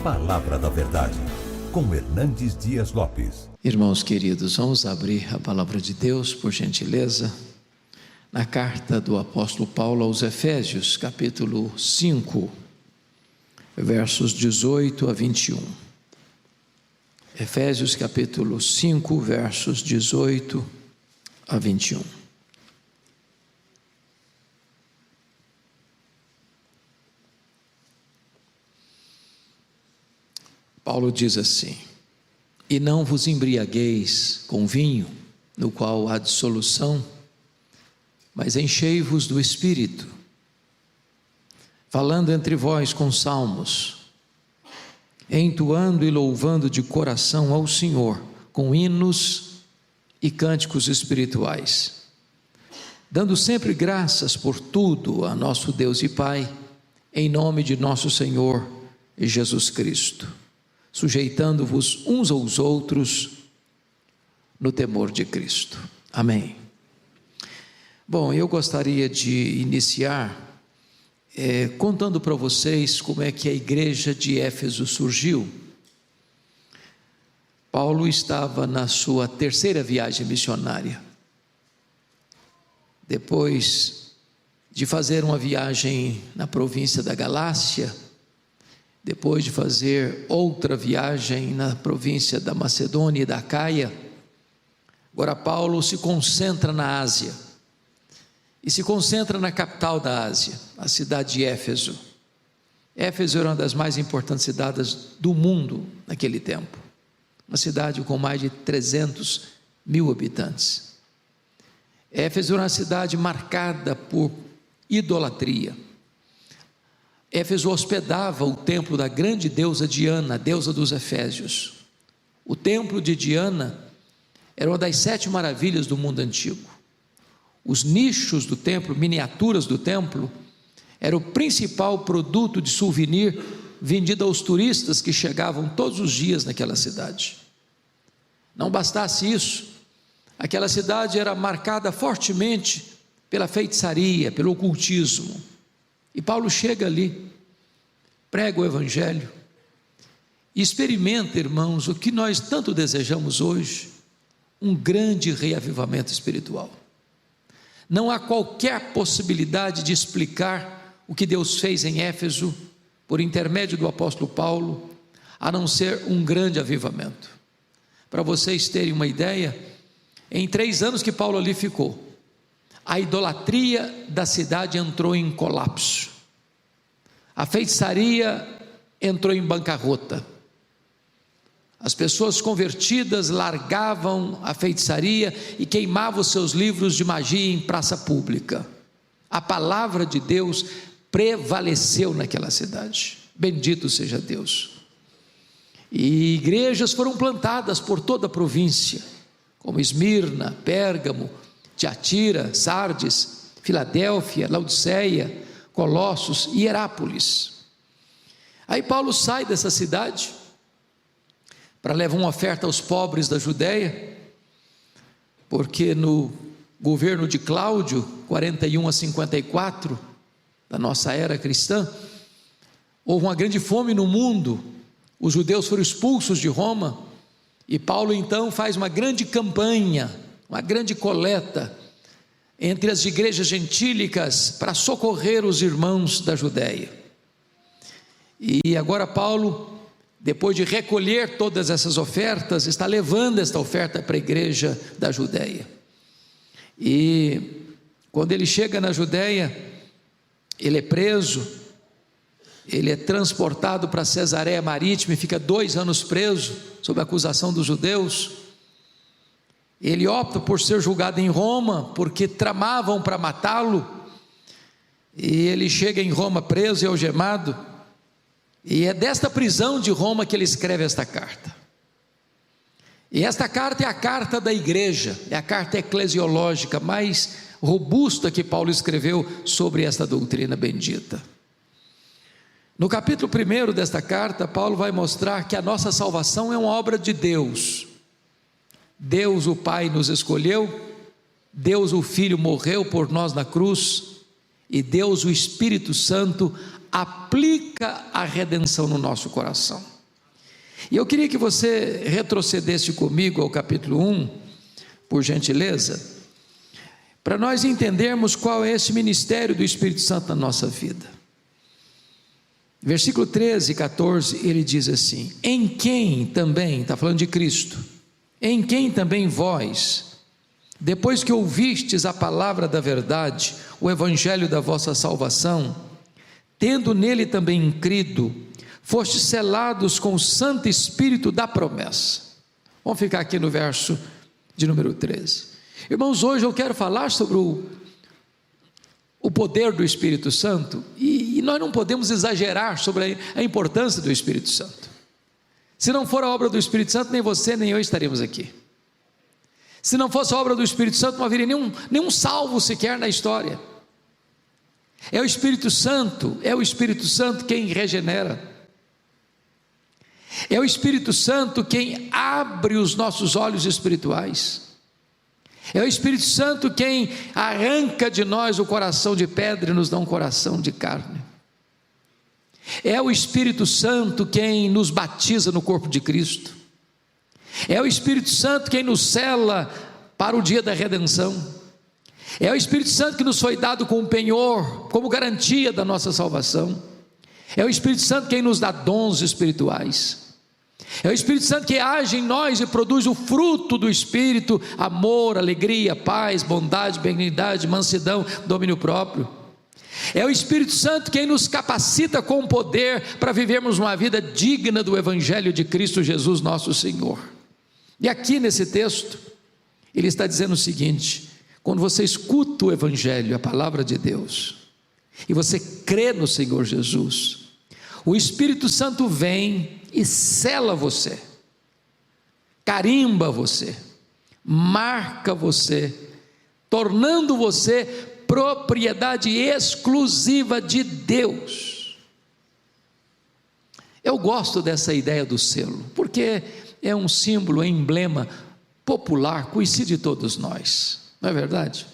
Palavra da Verdade, com Hernandes Dias Lopes. Irmãos queridos, vamos abrir a palavra de Deus, por gentileza, na carta do apóstolo Paulo aos Efésios, capítulo 5, versos 18 a 21. Efésios, capítulo 5, versos 18 a 21. Paulo diz assim: e não vos embriagueis com vinho, no qual há dissolução, mas enchei-vos do Espírito, falando entre vós com salmos, entoando e louvando de coração ao Senhor, com hinos e cânticos espirituais, dando sempre graças por tudo a nosso Deus e Pai, em nome de nosso Senhor Jesus Cristo, sujeitando-vos uns aos outros no temor de Cristo. Amém. Bom, eu gostaria de iniciar contando para vocês como é que a igreja de Éfeso surgiu. Paulo estava na sua terceira viagem missionária. Depois de fazer uma viagem na província da Galácia, depois de fazer outra viagem na província da Macedônia e da Acaia, agora Paulo se concentra na Ásia, e se concentra na capital da Ásia, a cidade de Éfeso. Éfeso era uma das mais importantes cidades do mundo naquele tempo, uma cidade com mais de 300 mil habitantes. Éfeso era uma cidade marcada por idolatria. Éfeso hospedava o templo da grande deusa Diana, a deusa dos Efésios. O templo de Diana era uma das 7 maravilhas do mundo antigo. Os nichos do templo, miniaturas do templo, era o principal produto de souvenir vendido aos turistas que chegavam todos os dias naquela cidade. Não bastasse isso, aquela cidade era marcada fortemente pela feitiçaria, pelo ocultismo. E Paulo chega ali, prega o Evangelho, e experimenta, irmãos, o que nós tanto desejamos hoje, um grande reavivamento espiritual. Não há qualquer possibilidade de explicar o que Deus fez em Éfeso, por intermédio do apóstolo Paulo, a não ser um grande avivamento. Para vocês terem uma ideia, em 3 anos que Paulo ali ficou, a idolatria da cidade entrou em colapso, a feitiçaria entrou em bancarrota, as pessoas convertidas largavam a feitiçaria e queimavam seus livros de magia em praça pública. A palavra de Deus prevaleceu naquela cidade, bendito seja Deus. E igrejas foram plantadas por toda a província, como Esmirna, Pérgamo, Tiatira, Sardes, Filadélfia, Laodiceia, Colossos e Herápolis. Aí Paulo sai dessa cidade para levar uma oferta aos pobres da Judéia, porque no governo de Cláudio, 41 a 54, da nossa era cristã, houve uma grande fome no mundo, os judeus foram expulsos de Roma, e Paulo então faz uma grande campanha, uma grande coleta entre as igrejas gentílicas para socorrer os irmãos da Judéia. E agora Paulo, depois de recolher todas essas ofertas, está levando esta oferta para a igreja da Judéia. E quando ele chega na Judéia, ele é preso, ele é transportado para Cesareia Marítima e fica 2 anos preso, sob acusação dos judeus. Ele opta por ser julgado em Roma, porque tramavam para matá-lo, e ele chega em Roma preso e algemado, e é desta prisão de Roma que ele escreve esta carta. E esta carta é a carta da igreja, é a carta eclesiológica mais robusta que Paulo escreveu sobre esta doutrina bendita. No capítulo 1 desta carta, Paulo vai mostrar que a nossa salvação é uma obra de Deus. Deus o Pai nos escolheu, Deus o Filho morreu por nós na cruz, E Deus, o Espírito Santo, aplica a redenção no nosso coração. E eu queria que você retrocedesse comigo ao capítulo 1, por gentileza, para nós entendermos qual é esse ministério do Espírito Santo na nossa vida. Versículo 13 e 14, ele diz assim: em quem também, está falando de Cristo, em quem também vós, depois que ouvistes a palavra da verdade, o evangelho da vossa salvação, tendo nele também crido, fostes selados com o Santo Espírito da promessa. Vamos ficar aqui no verso de número 13. Irmãos, hoje eu quero falar sobre o poder do Espírito Santo, e nós não podemos exagerar sobre a importância do Espírito Santo. Se não for a obra do Espírito Santo, nem você nem eu estaríamos aqui. Se não fosse a obra do Espírito Santo, não haveria nenhum salvo sequer na história. É o Espírito Santo quem regenera. É o Espírito Santo quem abre os nossos olhos espirituais. É o Espírito Santo quem arranca de nós o coração de pedra e nos dá um coração de carne. É o Espírito Santo quem nos batiza no corpo de Cristo. É o Espírito Santo quem nos sela para o dia da redenção. É o Espírito Santo que nos foi dado como penhor, como garantia da nossa salvação. É o Espírito Santo quem nos dá dons espirituais. É o Espírito Santo que age em nós e produz o fruto do Espírito: amor, alegria, paz, bondade, benignidade, mansidão, domínio próprio. É o Espírito Santo quem nos capacita com poder para vivermos uma vida digna do Evangelho de Cristo Jesus nosso Senhor. E aqui nesse texto, ele está dizendo o seguinte: quando você escuta o Evangelho, a palavra de Deus, e você crê no Senhor Jesus, o Espírito Santo vem e sela você, carimba você, marca você, tornando você propriedade exclusiva de Deus. Eu gosto dessa ideia do selo, porque é um símbolo, um emblema popular, conhecido de todos nós, não é verdade?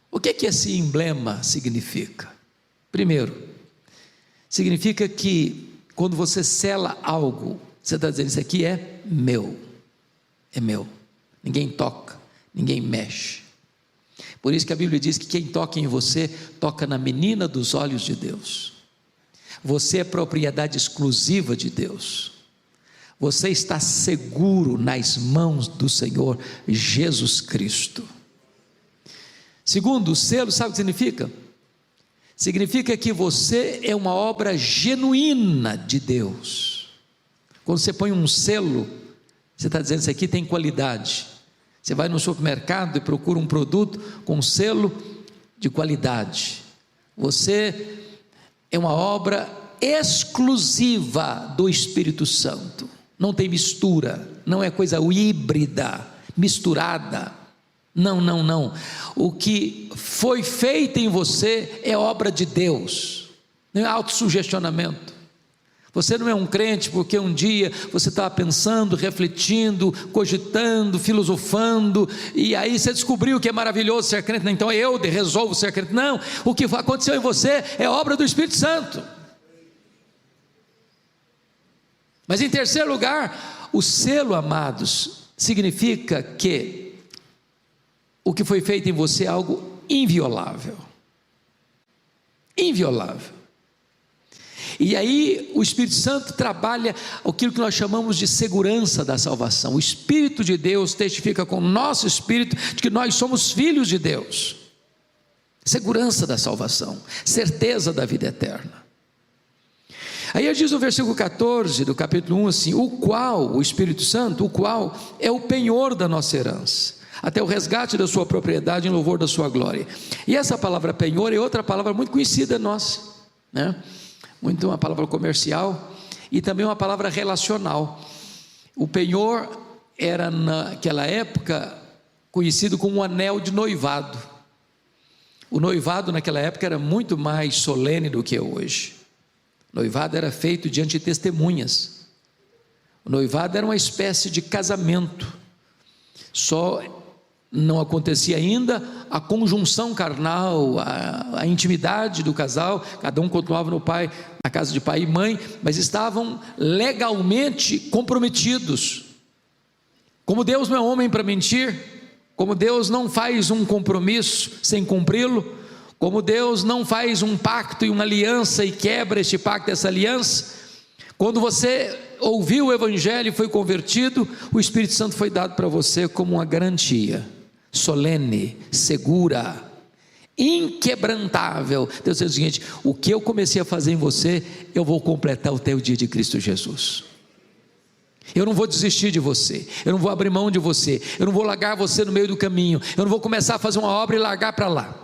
O que esse emblema significa? Primeiro, significa que quando você sela algo, você está dizendo: isso aqui é meu, ninguém toca, ninguém mexe. Por isso que a Bíblia diz que quem toca em você, toca na menina dos olhos de Deus. Você é propriedade exclusiva de Deus. Você está seguro nas mãos do Senhor Jesus Cristo. Segundo, o selo, sabe o que significa? Significa que você é uma obra genuína de Deus. Quando você põe um selo, você está dizendo: isso aqui tem qualidade. Você vai no supermercado e procura um produto com um selo de qualidade. Você é uma obra exclusiva do Espírito Santo. Não tem mistura, não é coisa híbrida, misturada. Não. O que foi feito em você é obra de Deus, não é autossugestionamento. Você não é um crente porque um dia você estava pensando, refletindo, cogitando, filosofando, e aí você descobriu que é maravilhoso ser crente, então eu resolvo ser crente. Não, o que aconteceu em você é obra do Espírito Santo. Mas em terceiro lugar, o selo, amados, significa que o que foi feito em você é algo inviolável. Inviolável. E aí o Espírito Santo trabalha aquilo que nós chamamos de segurança da salvação. O Espírito de Deus testifica com o nosso espírito de que nós somos filhos de Deus. Segurança da salvação, certeza da vida eterna. Aí diz no versículo 14 do capítulo 1 assim: o Espírito Santo, o qual é o penhor da nossa herança, até o resgate da sua propriedade em louvor da sua glória. E essa palavra penhor é outra palavra muito conhecida nossa, né? Muito uma palavra comercial e também uma palavra relacional. O penhor era naquela época conhecido como um anel de noivado. O noivado naquela época era muito mais solene do que hoje. O noivado era feito diante de testemunhas. O noivado era uma espécie de casamento. Só não acontecia ainda a conjunção carnal, a intimidade do casal, cada um continuava na casa de pai e mãe, mas estavam legalmente comprometidos. Como Deus não é homem para mentir, como Deus não faz um compromisso sem cumpri-lo, como Deus não faz um pacto e uma aliança e quebra este pacto, essa aliança, quando você ouviu o Evangelho e foi convertido, o Espírito Santo foi dado para você como uma garantia solene, segura, inquebrantável. Deus diz o seguinte: o que eu comecei a fazer em você, eu vou completar até o dia de Cristo Jesus. Eu não vou desistir de você, eu não vou abrir mão de você, eu não vou largar você no meio do caminho, eu não vou começar a fazer uma obra e largar para lá.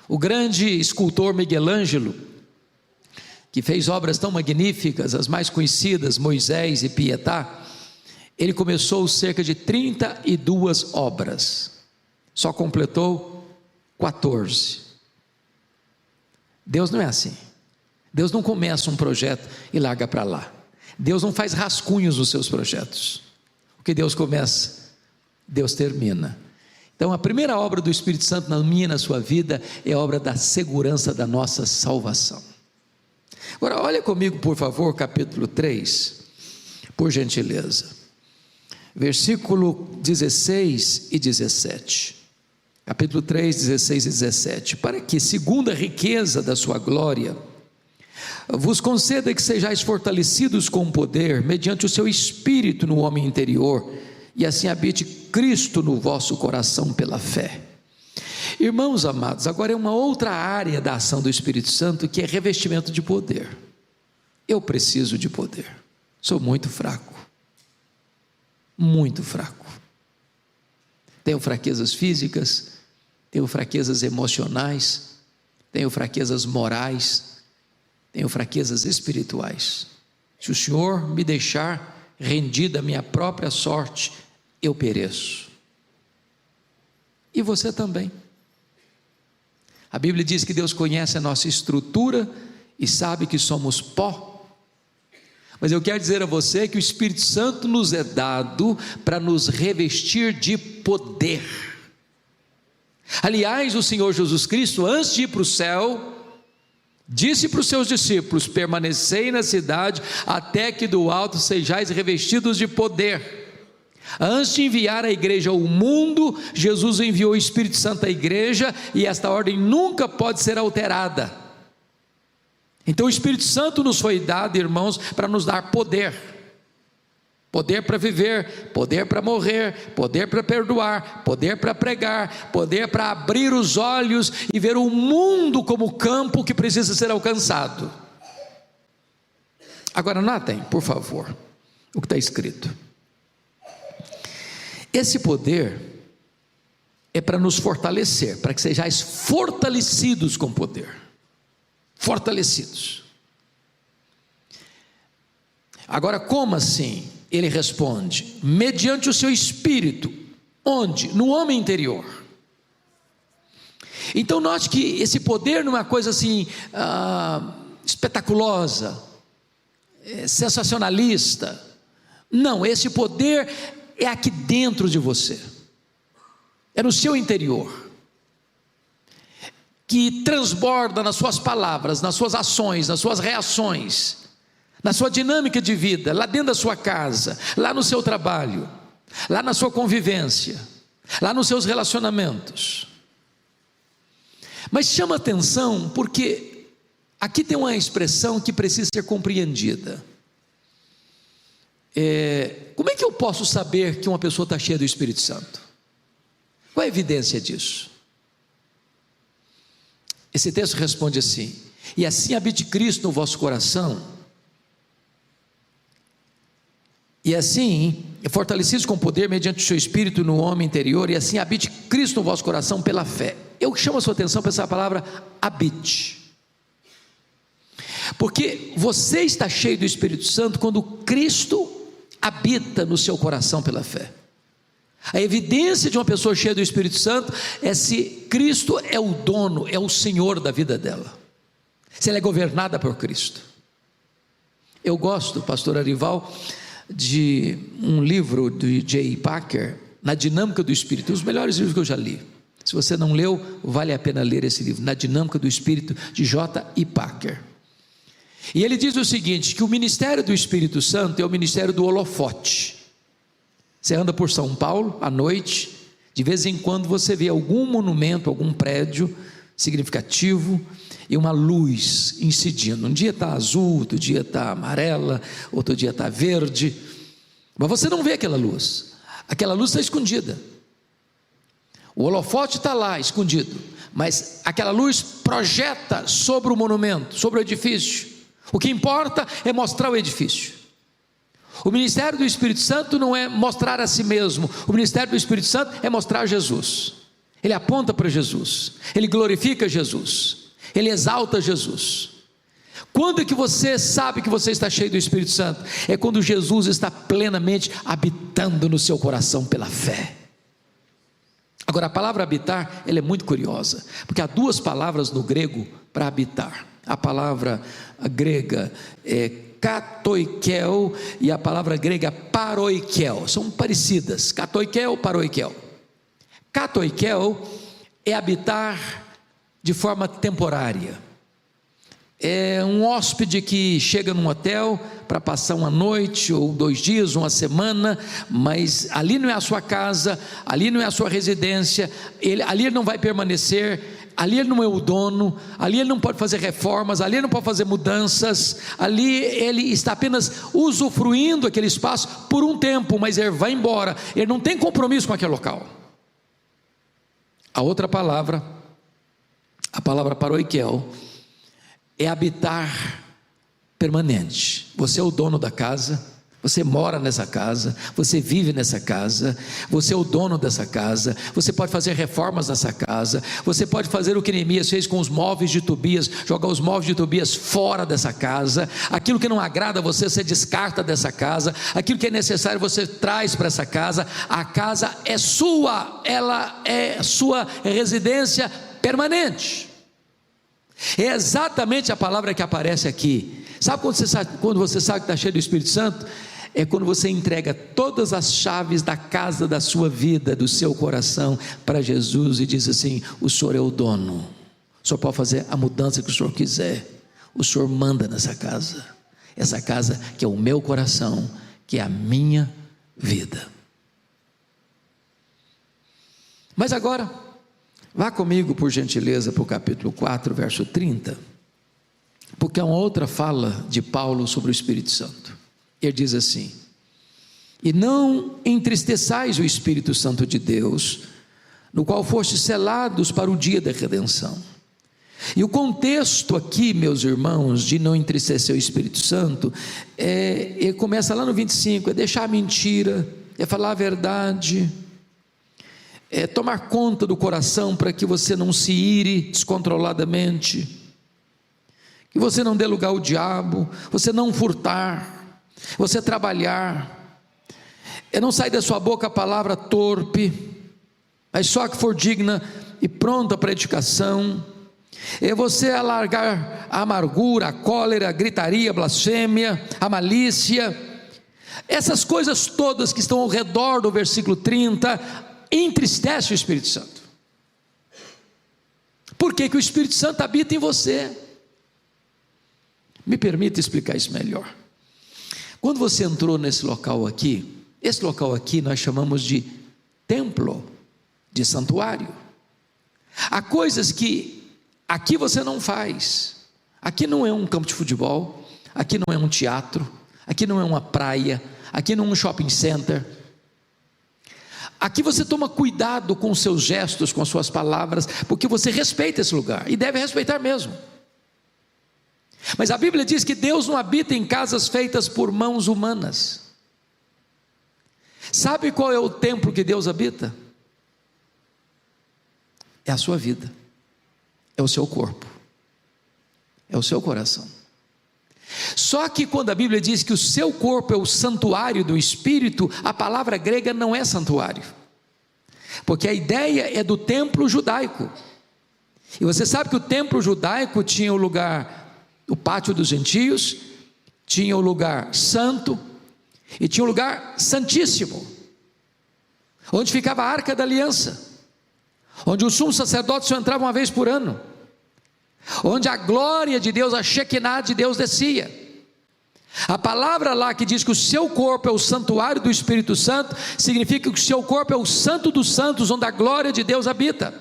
O grande escultor Miguel Ângelo, que fez obras tão magníficas, as mais conhecidas, Moisés e Pietà, ele começou cerca de 32 obras, só completou 14. Deus não é assim. Deus não começa um projeto e larga para lá. Deus não faz rascunhos nos seus projetos. O que Deus começa, Deus termina. Então a primeira obra do Espírito Santo na minha e na sua vida é a obra da segurança da nossa salvação. Agora olha comigo por favor, capítulo 3, por gentileza, versículo 16 e 17, capítulo 3, 16 e 17, para que segundo a riqueza da sua glória, vos conceda que sejais fortalecidos com poder, mediante o seu Espírito no homem interior, e assim habite Cristo no vosso coração pela fé. Irmãos amados, agora é uma outra área da ação do Espírito Santo, que é revestimento de poder. Eu preciso de poder, sou muito fraco, tenho fraquezas físicas, tenho fraquezas emocionais, tenho fraquezas morais, tenho fraquezas espirituais. Se o Senhor me deixar rendido à minha própria sorte, eu pereço. E você também. A Bíblia diz que Deus conhece a nossa estrutura e sabe que somos pó. Mas eu quero dizer a você que o Espírito Santo nos é dado para nos revestir de poder. Aliás, o Senhor Jesus Cristo, antes de ir para o céu, disse para os seus discípulos: permanecei na cidade, até que do alto sejais revestidos de poder. Antes de enviar a igreja ao mundo, Jesus enviou o Espírito Santo à igreja, e esta ordem nunca pode ser alterada. Então o Espírito Santo nos foi dado, irmãos, para nos dar poder. Poder para viver, poder para morrer, poder para perdoar, poder para pregar, poder para abrir os olhos e ver o mundo como campo que precisa ser alcançado. Agora notem, por favor, o que está escrito. Esse poder é para nos fortalecer, para que sejais fortalecidos com poder. Fortalecidos. Agora, como assim? Ele responde: mediante o seu Espírito. Onde? No homem interior. Então note que esse poder não é uma coisa assim espetaculosa, sensacionalista. Não, esse poder é aqui dentro de você, é no seu interior, que transborda nas suas palavras, nas suas ações, nas suas reações, na sua dinâmica de vida, lá dentro da sua casa, lá no seu trabalho, lá na sua convivência, lá nos seus relacionamentos. Mas chama atenção, porque aqui tem uma expressão que precisa ser compreendida. Como é que eu posso saber que uma pessoa está cheia do Espírito Santo? Qual é a evidência disso? Esse texto responde assim: e assim habite Cristo no vosso coração, e assim, fortalecidos com poder mediante o seu Espírito no homem interior, e assim habite Cristo no vosso coração pela fé. Eu chamo a sua atenção para essa palavra habite, porque você está cheio do Espírito Santo quando Cristo habita no seu coração pela fé. A evidência de uma pessoa cheia do Espírito Santo é se Cristo é o dono, é o Senhor da vida dela, se ela é governada por Cristo. Eu gosto, pastor Arival, de um livro de J. Packer, Na Dinâmica do Espírito, um dos melhores livros que eu já li. Se você não leu, vale a pena ler esse livro, Na Dinâmica do Espírito, de J.I. Packer. E ele diz o seguinte, que o ministério do Espírito Santo é o ministério do holofote. Você anda por São Paulo à noite, de vez em quando você vê algum monumento, algum prédio significativo e uma luz incidindo. Um dia está azul, outro dia está amarela, outro dia está verde, mas você não vê aquela luz está escondida. O holofote está lá escondido, mas aquela luz projeta sobre o monumento, sobre o edifício. O que importa é mostrar o edifício. O ministério do Espírito Santo não é mostrar a si mesmo, o ministério do Espírito Santo é mostrar Jesus. Ele aponta para Jesus, ele glorifica Jesus, ele exalta Jesus. Quando é que você sabe que você está cheio do Espírito Santo? É quando Jesus está plenamente habitando no seu coração pela fé. Agora, a palavra habitar, ela é muito curiosa, porque há duas palavras no grego para habitar. A palavra grega é katoikel e a palavra grega paroikel, são parecidas, katoikel, paroikel. Katoikel é habitar de forma temporária. É um hóspede que chega num hotel para passar uma noite ou 2 dias, uma semana, mas ali não é a sua casa, ali não é a sua residência, ali ele não vai permanecer, ali ele não é o dono, ali ele não pode fazer reformas, ali ele não pode fazer mudanças, ali ele está apenas usufruindo aquele espaço por um tempo, mas ele vai embora, ele não tem compromisso com aquele local. A outra palavra, a palavra paroikel, é habitar permanente. Você é o dono da casa, você mora nessa casa, você vive nessa casa, você é o dono dessa casa, você pode fazer reformas nessa casa, você pode fazer o que Neemias fez com os móveis de Tobias, jogar os móveis de Tobias fora dessa casa, aquilo que não agrada você, você descarta dessa casa, aquilo que é necessário você traz para essa casa. A casa é sua, ela é sua residência permanente. É exatamente a palavra que aparece aqui. Sabe quando você sabe que está cheio do Espírito Santo? É quando você entrega todas as chaves da casa da sua vida, do seu coração, para Jesus e diz assim: o Senhor é o dono, o Senhor pode fazer a mudança que o Senhor quiser, o Senhor manda nessa casa, essa casa que é o meu coração, que é a minha vida. Mas agora, vá comigo, por gentileza, para o capítulo 4, verso 30, porque é uma outra fala de Paulo sobre o Espírito Santo. Ele diz assim: e não entristeçais o Espírito Santo de Deus, no qual fostes selados para o dia da redenção. E o contexto aqui, meus irmãos, de não entristecer o Espírito Santo, começa lá no 25, é deixar a mentira, é falar a verdade, é tomar conta do coração para que você não se ire descontroladamente, que você não dê lugar ao diabo, você não furtar, você trabalhar, não sair da sua boca a palavra torpe, mas só que for digna e pronta para edificação, é você alargar a amargura, a cólera, a gritaria, a blasfêmia, a malícia, essas coisas todas que estão ao redor do versículo 30, entristece o Espírito Santo. Por que que o Espírito Santo habita em você? Me permita explicar isso melhor. Quando você entrou nesse local aqui, esse local aqui nós chamamos de templo, de santuário. Há coisas que aqui você não faz. Aqui não é um campo de futebol, aqui não é um teatro, aqui não é uma praia, aqui não é um shopping center. Aqui você toma cuidado com os seus gestos, com as suas palavras, porque você respeita esse lugar, e deve respeitar mesmo. Mas a Bíblia diz que Deus não habita em casas feitas por mãos humanas. Sabe qual é o templo que Deus habita? É a sua vida, é o seu corpo, é o seu coração. Só que quando a Bíblia diz que o seu corpo é o santuário do Espírito, a palavra grega não é santuário, porque a ideia é do templo judaico. E você sabe que o templo judaico tinha o lugar, o pátio dos gentios, tinha o lugar santo e tinha o lugar santíssimo. onde ficava a Arca da Aliança, onde o sumo sacerdote só entrava uma vez por ano, onde a glória de Deus, a Shekinah de Deus descia. A palavra lá que diz que o seu corpo é o santuário do Espírito Santo, significa que o seu corpo é o santo dos santos, onde a glória de Deus habita.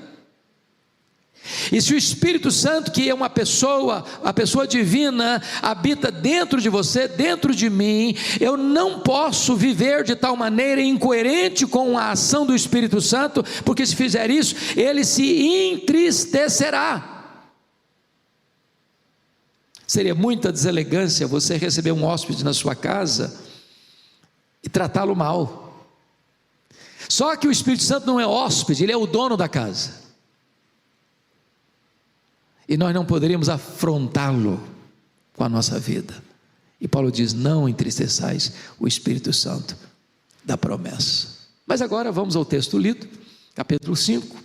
E se o Espírito Santo, que é uma pessoa, a pessoa divina, habita dentro de você, dentro de mim, eu não posso viver de tal maneira incoerente com a ação do Espírito Santo, porque se fizer isso, ele se entristecerá. Seria muita deselegância você receber um hóspede na sua casa e tratá-lo mal. Só que o Espírito Santo não é hóspede, ele é o dono da casa. E nós não poderíamos afrontá-lo com a nossa vida. E Paulo diz: não entristeçais o Espírito Santo da promessa. Mas agora vamos ao texto lido, capítulo 5,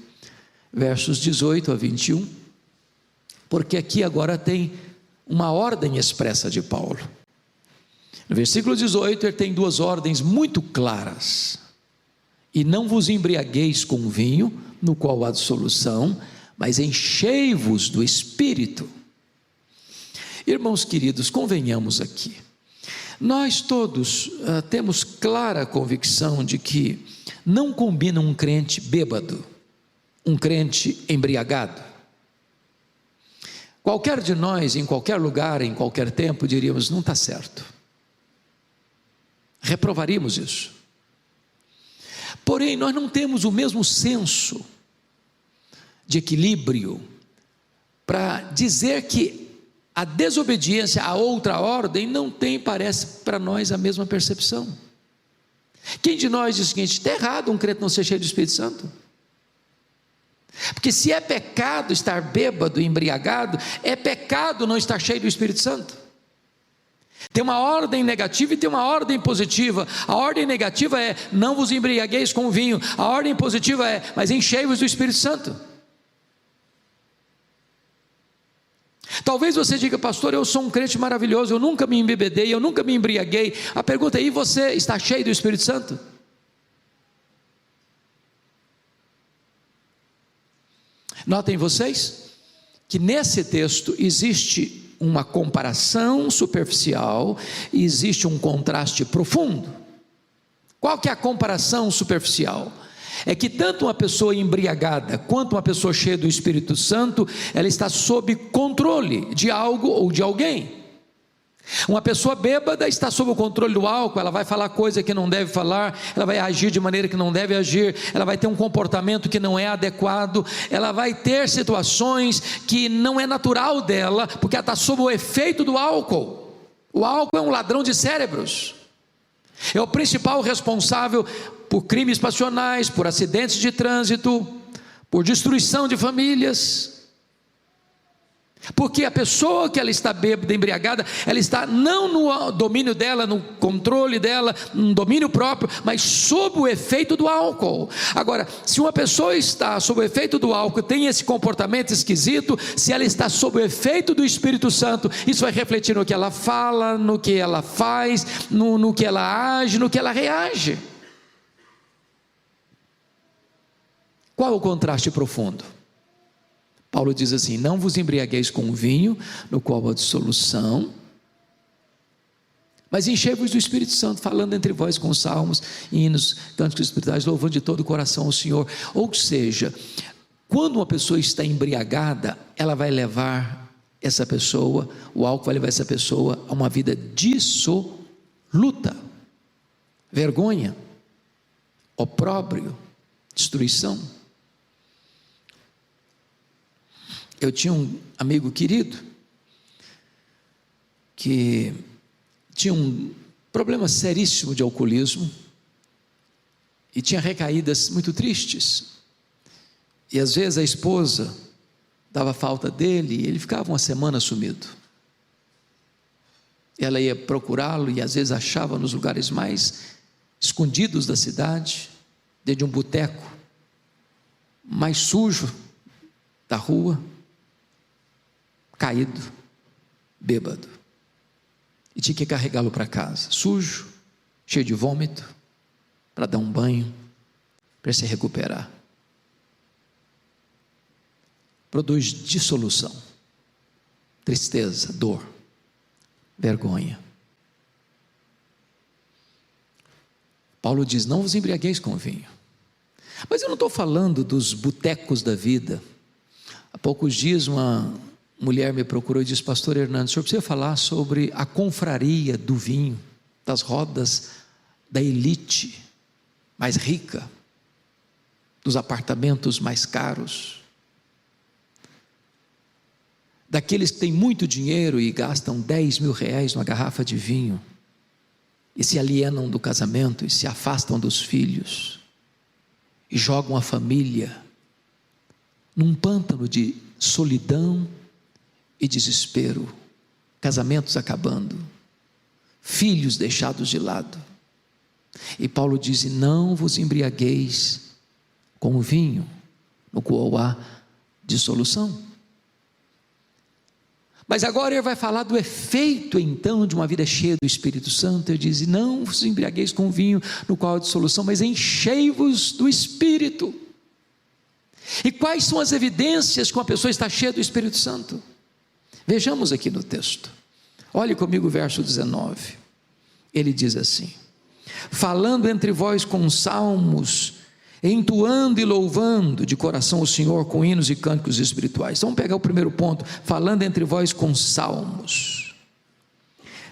versos 18 a 21, porque aqui agora tem uma ordem expressa de Paulo. No versículo 18 ele tem duas ordens muito claras: e não vos embriagueis com vinho, no qual há dissolução, mas enchei-vos do Espírito. Irmãos queridos, convenhamos aqui, nós todos temos clara convicção de que não combina um crente bêbado, um crente embriagado. Qualquer de nós, em qualquer lugar, em qualquer tempo, diríamos: não está certo, reprovaríamos isso. Porém, nós não temos o mesmo senso de equilíbrio para dizer que a desobediência a outra ordem não tem, parece para nós, a mesma percepção. Quem de nós diz o seguinte: está errado um crente não ser cheio do Espírito Santo? Porque se é pecado estar bêbado, embriagado, é pecado não estar cheio do Espírito Santo. Tem uma ordem negativa e tem uma ordem positiva. A ordem negativa é: não vos embriagueis com vinho. A ordem positiva é: mas enchei-vos do Espírito Santo. Talvez você diga: pastor, eu sou um crente maravilhoso, eu nunca me embebedei, eu nunca me embriaguei. A pergunta é: e você está cheio do Espírito Santo? Notem vocês que nesse texto existe uma comparação superficial e existe um contraste profundo. Qual que é a comparação superficial? É que tanto uma pessoa embriagada quanto uma pessoa cheia do Espírito Santo, ela está sob controle de algo ou de alguém. Uma pessoa bêbada está sob o controle do álcool, ela vai falar coisa que não deve falar, ela vai agir de maneira que não deve agir, ela vai ter um comportamento que não é adequado, ela vai ter situações que não é natural dela, porque ela está sob o efeito do álcool. O álcool é um ladrão de cérebros, é o principal responsável por crimes passionais, por acidentes de trânsito, por destruição de famílias. Porque a pessoa que ela está bêbada, embriagada, ela está não no domínio dela, no controle dela, no domínio próprio, mas sob o efeito do álcool. Agora, se uma pessoa está sob o efeito do álcool, tem esse comportamento esquisito, se ela está sob o efeito do Espírito Santo, isso vai refletir no que ela fala, no que ela faz, no que ela age, no que ela reage. Qual é o contraste profundo? Paulo diz assim: não vos embriagueis com vinho, no qual há dissolução, mas enchei-vos do Espírito Santo, falando entre vós com salmos, hinos, cânticos espirituais, louvando de todo o coração ao Senhor. Ou seja, quando uma pessoa está embriagada, ela vai levar essa pessoa, o álcool vai levar essa pessoa a uma vida dissoluta, vergonha, opróbrio, destruição. Eu tinha um amigo querido que tinha um problema seríssimo de alcoolismo e tinha recaídas muito tristes, e às vezes a esposa dava falta dele e ele ficava uma semana sumido. Ela ia procurá-lo e às vezes achava nos lugares mais escondidos da cidade, dentro de um boteco mais sujo da rua, caído, bêbado, e tinha que carregá-lo para casa, sujo, cheio de vômito, para dar um banho, para se recuperar. Produz dissolução, tristeza, dor, vergonha. Paulo diz: não vos embriagueis com vinho. Mas eu não estou falando dos botecos da vida. Há poucos dias uma mulher me procurou e disse: pastor Hernandes, o senhor precisa falar sobre a confraria do vinho, das rodas da elite mais rica, dos apartamentos mais caros, daqueles que têm muito dinheiro e gastam 10 mil reais numa garrafa de vinho, e se alienam do casamento, e se afastam dos filhos, e jogam a família num pântano de solidão e desespero, casamentos acabando, filhos deixados de lado. E Paulo diz: não vos embriagueis com o vinho, no qual há dissolução. Mas agora ele vai falar do efeito então de uma vida cheia do Espírito Santo. Ele diz: não vos embriagueis com vinho no qual há dissolução, mas enchei-vos do Espírito. E quais são as evidências que uma pessoa está cheia do Espírito Santo? Vejamos aqui no texto. Olhe comigo o verso 19. Ele diz assim: falando entre vós com salmos, entoando e louvando de coração o Senhor com hinos e cânticos espirituais. Então, vamos pegar o primeiro ponto: falando entre vós com salmos.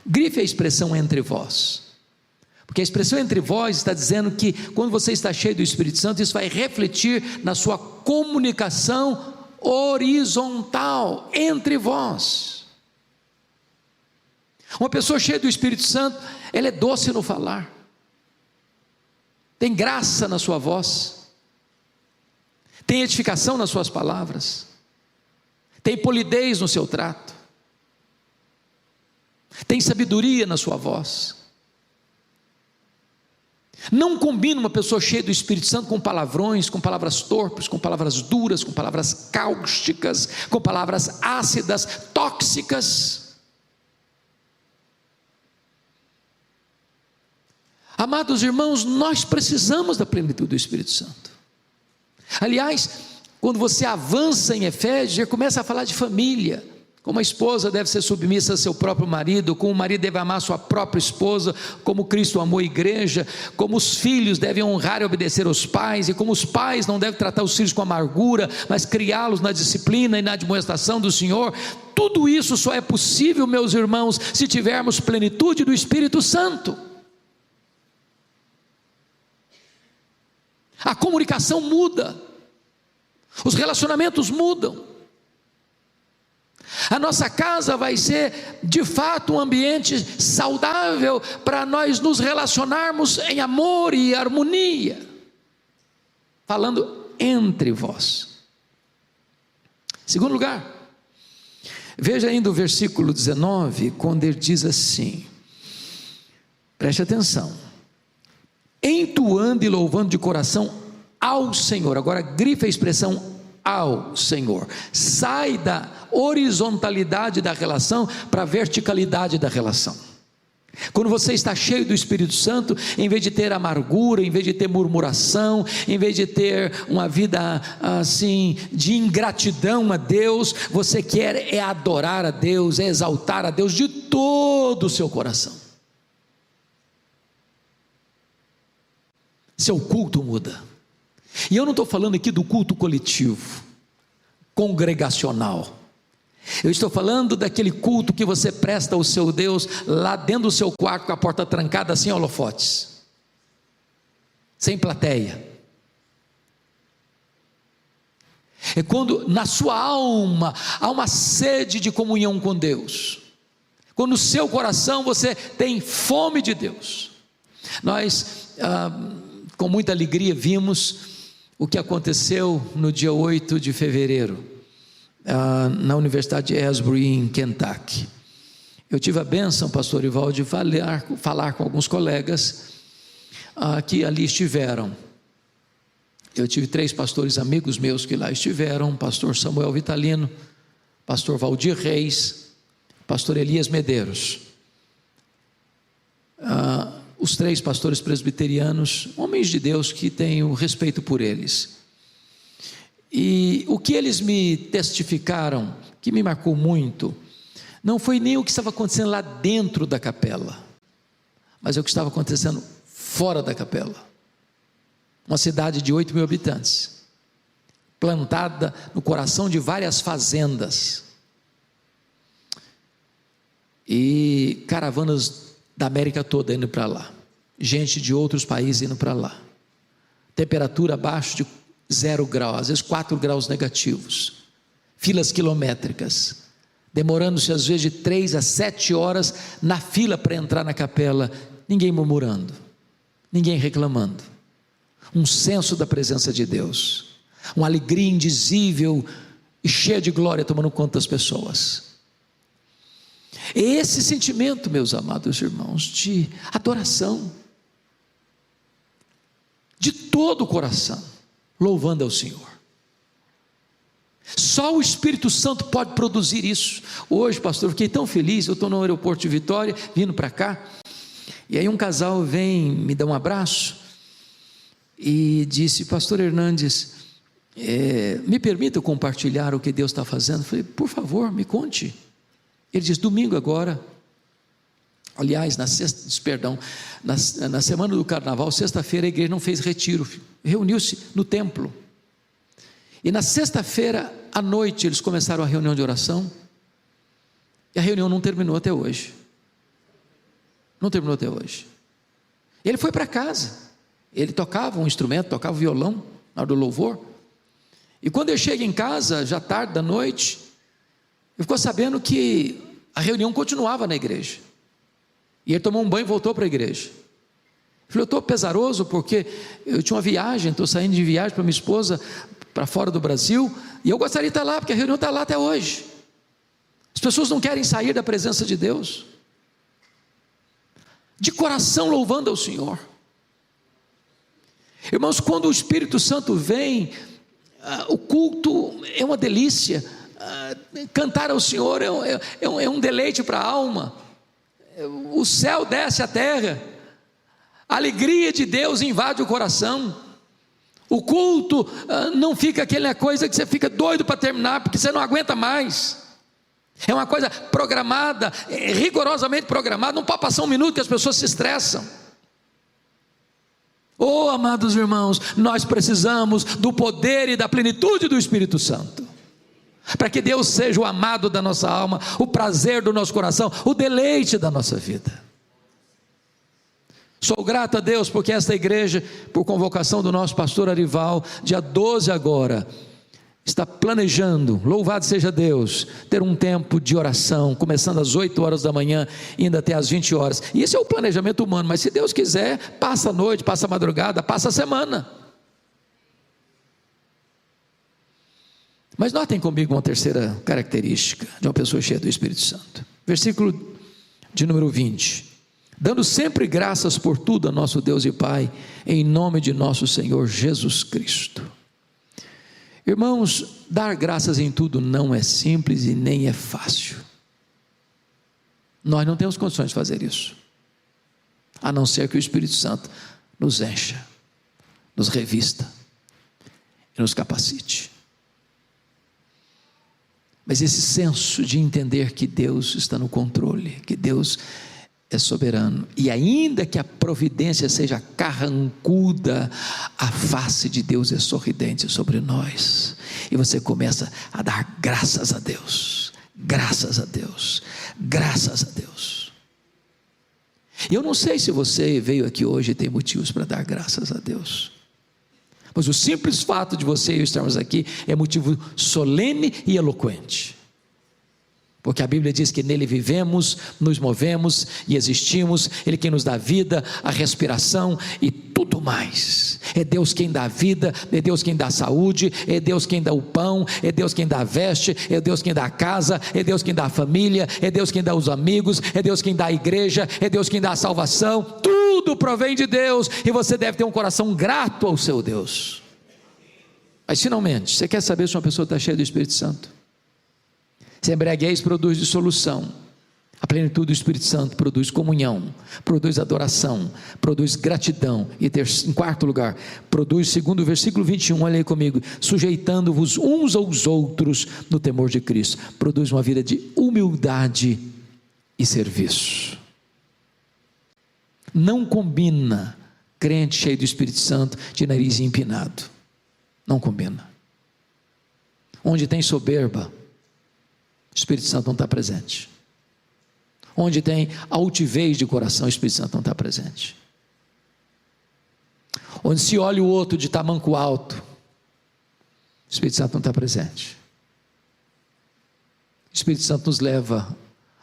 Grife a expressão entre vós, porque a expressão entre vós está dizendo que quando você está cheio do Espírito Santo, isso vai refletir na sua comunicação horizontal entre vós. Uma pessoa cheia do Espírito Santo, ela é doce no falar, tem graça na sua voz, tem edificação nas suas palavras, tem polidez no seu trato, tem sabedoria na sua voz. Não combina uma pessoa cheia do Espírito Santo com palavrões, com palavras torpes, com palavras duras, com palavras cáusticas, com palavras ácidas, tóxicas. Amados irmãos, nós precisamos da plenitude do Espírito Santo. Aliás, quando você avança em Efésios, já começa a falar de família, como a esposa deve ser submissa a seu próprio marido, como o marido deve amar a sua própria esposa, como Cristo amou a igreja, como os filhos devem honrar e obedecer aos pais, e como os pais não devem tratar os filhos com amargura, mas criá-los na disciplina e na admoestação do Senhor. Tudo isso só é possível, meus irmãos, se tivermos plenitude do Espírito Santo. A comunicação muda, os relacionamentos mudam. A nossa casa vai ser de fato um ambiente saudável para nós nos relacionarmos em amor e harmonia, falando entre vós. Segundo lugar, veja ainda o versículo 19, quando ele diz assim, preste atenção: entoando e louvando de coração ao Senhor. Agora grife a expressão ao Senhor. Sai da horizontalidade da relação para a verticalidade da relação. Quando você está cheio do Espírito Santo, em vez de ter amargura, em vez de ter murmuração, em vez de ter uma vida assim de ingratidão a Deus, você quer é adorar a Deus, é exaltar a Deus de todo o seu coração. Seu culto muda. E eu não estou falando aqui do culto coletivo, congregacional. Eu estou falando daquele culto que você presta ao seu Deus lá dentro do seu quarto, com a porta trancada, sem holofotes, sem plateia. É quando na sua alma há uma sede de comunhão com Deus, quando no seu coração você tem fome de Deus. Nós com muita alegria vimos o que aconteceu no dia 8 de fevereiro, na Universidade de Asbury, em Kentucky. Eu tive a bênção, pastor Ivaldo, de falar com alguns colegas que ali estiveram. Eu tive 3 pastores amigos meus que lá estiveram: pastor Samuel Vitalino, pastor Valdir Reis, pastor Elias Medeiros. os 3 pastores presbiterianos, homens de Deus que tenho respeito por eles. E o que eles me testificaram, que me marcou muito, não foi nem o que estava acontecendo lá dentro da capela, mas é o que estava acontecendo fora da capela. Uma cidade de 8 mil habitantes, plantada no coração de várias fazendas, e caravanas da América toda indo para lá, gente de outros países indo para lá, temperatura abaixo de 0 grau, às vezes 4 graus negativos, filas quilométricas, demorando-se às vezes de 3 a 7 horas na fila para entrar na capela, ninguém murmurando, ninguém reclamando, um senso da presença de Deus, uma alegria indizível e cheia de glória tomando conta das pessoas. Esse sentimento, meus amados irmãos, de adoração, de todo o coração, louvando ao Senhor. Só o Espírito Santo pode produzir isso. Hoje, pastor, eu fiquei tão feliz, eu estou no aeroporto de Vitória, vindo para cá, e aí um casal vem me dar um abraço, e disse: pastor Hernandes, me permita compartilhar o que Deus está fazendo? Eu falei: por favor, me conte. Ele diz: domingo agora, aliás, na semana do carnaval, sexta-feira, a igreja não fez retiro, reuniu-se no templo, e na sexta-feira à noite eles começaram a reunião de oração, e a reunião não terminou até hoje. Ele foi para casa, ele tocava um instrumento, tocava violão na hora do louvor, e quando eu chego em casa, já tarde da noite, ele ficou sabendo que a reunião continuava na igreja, e ele tomou um banho e voltou para a igreja. Ele falou: eu estou pesaroso porque eu tinha uma viagem, estou saindo de viagem para minha esposa, para fora do Brasil, e eu gostaria de estar lá, porque a reunião está lá até hoje. As pessoas não querem sair da presença de Deus, de coração louvando ao Senhor. Irmãos, quando o Espírito Santo vem, o culto é uma delícia, cantar ao Senhor é um deleite para a alma, o céu desce à terra, a alegria de Deus invade o coração, o culto não fica aquela coisa que você fica doido para terminar, porque você não aguenta mais, é uma coisa programada, rigorosamente programada, não pode passar um minuto que as pessoas se estressam. Oh, amados irmãos, nós precisamos do poder e da plenitude do Espírito Santo, para que Deus seja o amado da nossa alma, o prazer do nosso coração, o deleite da nossa vida. Sou grato a Deus porque esta igreja, por convocação do nosso pastor Arival, dia 12 agora, está planejando, louvado seja Deus, ter um tempo de oração, começando às 8 horas da manhã, indo até às 20 horas, e isso é o planejamento humano, mas se Deus quiser, passa a noite, passa a madrugada, passa a semana. Mas notem comigo uma terceira característica de uma pessoa cheia do Espírito Santo, versículo de número 20, dando sempre graças por tudo a nosso Deus e Pai, em nome de nosso Senhor Jesus Cristo. Irmãos, dar graças em tudo não é simples e nem é fácil, nós não temos condições de fazer isso, a não ser que o Espírito Santo nos encha, nos revista e nos capacite. Mas esse senso de entender que Deus está no controle, que Deus é soberano, e ainda que a providência seja carrancuda, a face de Deus é sorridente sobre nós, e você começa a dar graças a Deus, graças a Deus, graças a Deus. Eu não sei se você veio aqui hoje e tem motivos para dar graças a Deus, mas o simples fato de você e eu estarmos aqui é motivo solene e eloquente, porque a Bíblia diz que nele vivemos, nos movemos e existimos, Ele quem nos dá vida, a respiração e tudo mais. É Deus quem dá vida, é Deus quem dá saúde, é Deus quem dá o pão, é Deus quem dá a veste, é Deus quem dá a casa, é Deus quem dá a família, é Deus quem dá os amigos, é Deus quem dá a igreja, é Deus quem dá a salvação. Tudo provém de Deus, e você deve ter um coração grato ao seu Deus. Mas finalmente, você quer saber se uma pessoa está cheia do Espírito Santo? Se embriaguez produz dissolução, A plenitude do Espírito Santo produz comunhão, produz adoração, produz gratidão. E em quarto lugar, produz, segundo o versículo 21, olha aí comigo, sujeitando-vos uns aos outros no temor de Cristo. Produz uma vida de humildade e serviço. Não combina crente cheio do Espírito Santo de nariz empinado. Não combina. Onde tem soberba, o Espírito Santo não está presente. Onde tem altivez de coração, o Espírito Santo não está presente. Onde se olha o outro de tamanco alto, o Espírito Santo não está presente. O Espírito Santo nos leva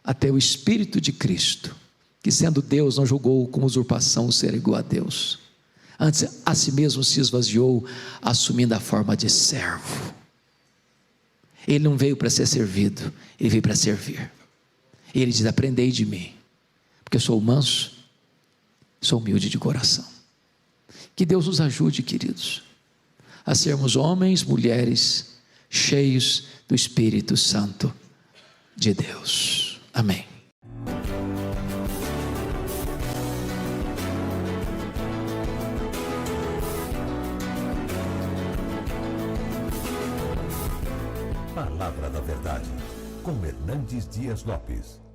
até o Espírito de Cristo, que sendo Deus não julgou como usurpação ser igual a Deus. Antes a si mesmo se esvaziou, assumindo a forma de servo. Ele não veio para ser servido, ele veio para servir. Ele diz: aprendei de mim, porque eu sou manso, sou humilde de coração. Que Deus nos ajude, queridos, a sermos homens, mulheres, cheios do Espírito Santo de Deus. Amém. Palavra da Verdade, com Hernandes Dias Lopes.